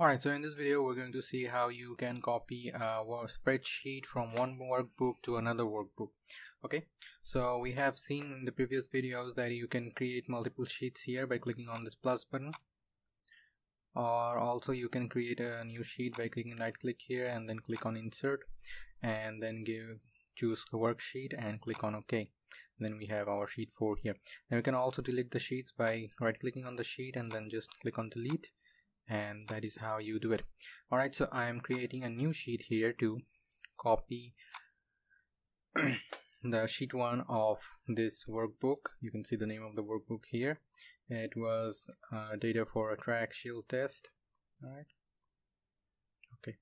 Alright, so in this video we're going to see how you can copy a spreadsheet from one workbook to another workbook. Okay, so we have seen in the previous videos that you can create multiple sheets here by clicking on this plus button, or also you can create a new sheet by clicking right click here and then click on insert and then choose the worksheet and click on OK. Then we have our sheet 4 here. Now you can also delete the sheets by right clicking on the sheet and then just click on delete, and that is how you do it. Alright, so I am creating a new sheet here to copy the sheet 1 of this workbook. You can see the name of the workbook here. It was data for a track shield test. Alright, okay,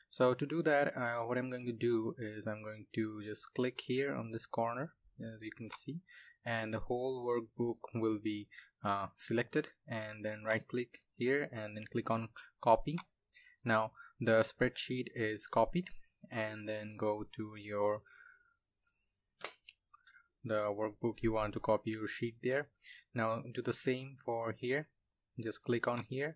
so to do that, what I'm going to do is I'm going to just click here on this corner, as you can see, and the whole workbook will be selected, and then right click here and then click on copy. Now the spreadsheet is copied, and then go to the workbook you want to copy your sheet there. Now do the same for here, just click on here.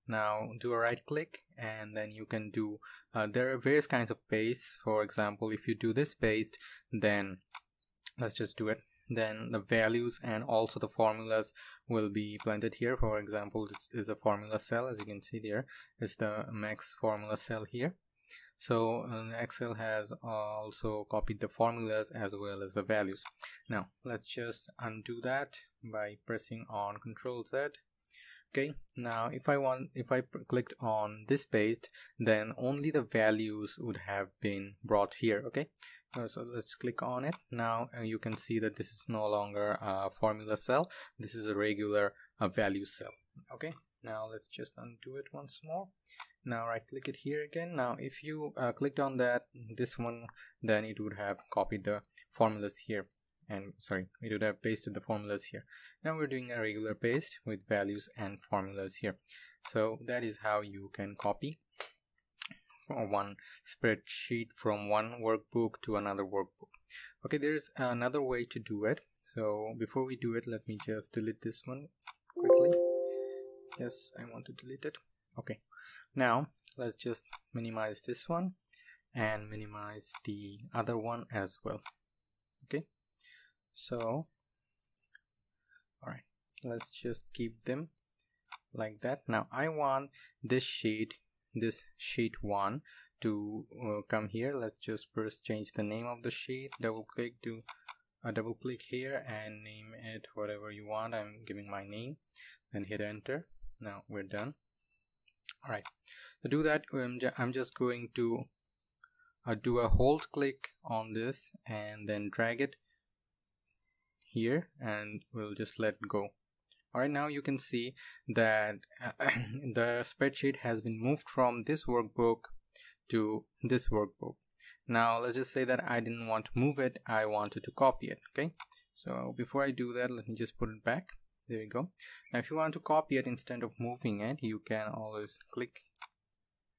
Now do a right click and then you can do there are various kinds of paste. For example, if you do this paste, then let's just do it, then the values and also the formulas will be blended here. For example, this is a formula cell, as you can see there is the max formula cell here. So Excel has also copied the formulas as well as the values. Now let's just undo that by pressing on Ctrl Z. Okay, now if I clicked on this paste, then only the values would have been brought here. Okay, so let's click on it. Now you can see that this is no longer a formula cell, this is a regular value cell. Okay, now let's just undo it once more. Now right click it here again. Now if you clicked on this one, then it would have copied the formulas here, and sorry, it would have pasted the formulas here. Now we're doing a regular paste with values and formulas here. So that is how you can copy one spreadsheet from one workbook to another workbook. Okay, there's another way to do it. So before we do it, let me just delete this one quickly. Yes, I want to delete it. Okay, now let's just minimize this one and minimize the other one as well. Okay, so alright, let's just keep them like that. Now I want this sheet 1 to come here. Let's just first change the name of the sheet. Double click here and name it whatever you want. I'm giving my name, then hit enter. Now we're done. Alright, to do that, I'm just going to do a hold click on this and then drag it here, and we'll just let go. Alright, now you can see that the spreadsheet has been moved from this workbook to this workbook. Now let's just say that I didn't want to move it, I wanted to copy it. Okay, so before I do that, let me just put it back. There we go. Now if you want to copy it instead of moving it, you can always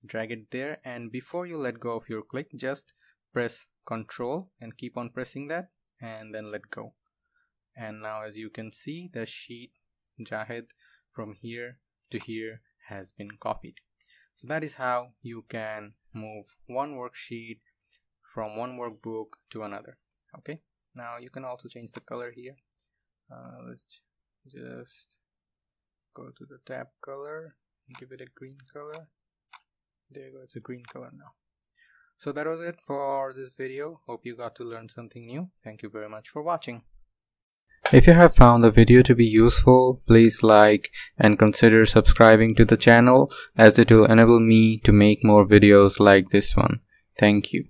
drag it there, and before you let go of your click, just press Ctrl and keep on pressing that and then let go. And now as you can see, the sheet Jahid from here to here has been copied. So that is how you can move one worksheet from one workbook to another. Okay, now you can also change the color here. Let's just go to the tab color, give it a green color. There you go, it's a green color now. So that was it for this video. Hope you got to learn something new. Thank you very much for watching. If you have found the video to be useful, please like and consider subscribing to the channel, as it will enable me to make more videos like this one. Thank you.